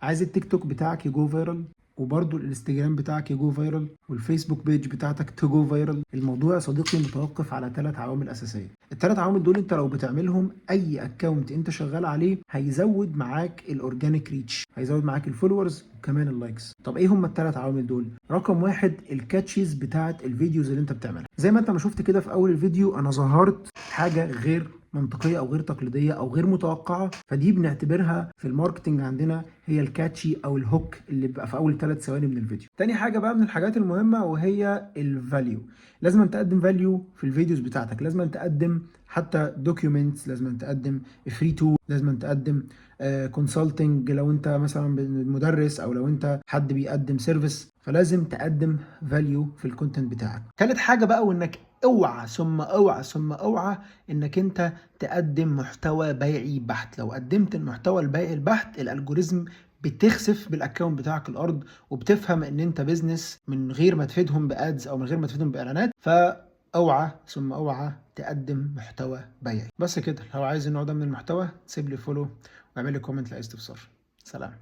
عايز التيك توك بتاعك يجو فايرال، وبرضه الانستجرام بتاعك يجو فايرال، والفيسبوك بيج بتاعتك تجو فايرال. الموضوع يا صديقي متوقف على 3 عوامل اساسيه. ال3 عوامل دول انت لو بتعملهم، اي اكونت انت شغال عليه هيزود معاك الاورجانيك ريتش، هيزود معاك الفولورز وكمان اللايكس. طب ايه هم ال3 عوامل دول؟ رقم واحد، الكاتشيز بتاعت الفيديوز اللي انت بتعملها. زي ما انت ما شفت كده في اول الفيديو، انا ظهرت حاجه غير منطقيه او غير تقليديه او غير متوقعه، فدي بنعتبرها في الماركتنج عندنا هي الكاتشي او الهوك اللي بيبقى في اول 3 ثواني من الفيديو. تاني حاجه بقى من الحاجات المهمه وهي الفاليو. لازم تقدم فاليو في الفيديوز بتاعتك، لازم تقدم حتى دوكيومنتس، لازم تقدم فري تو، لازم تقدم كونسلتنج لو انت مثلا مدرس، او لو انت حد بيقدم سيرفيس، فلازم تقدم فاليو في الكونتنت بتاعك. ثالث حاجه بقى، وانك اوعى ثم اوعى ثم اوعى انك انت تقدم محتوى بيعي بحت. لو قدمت المحتوى البيعي البحت، الالجوريزم بتخسف بالاكونت بتاعك الارض، وبتفهم ان انت بيزنس من غير ما تفيدهم بادز او من غير ما تفيدهم باعلانات. فاوعى ثم اوعى تقدم محتوى بيعي. بس كده. لو عايز النوع ده من المحتوى سيب لي فولو واعمل لي كومنت لاي استفسار. سلام.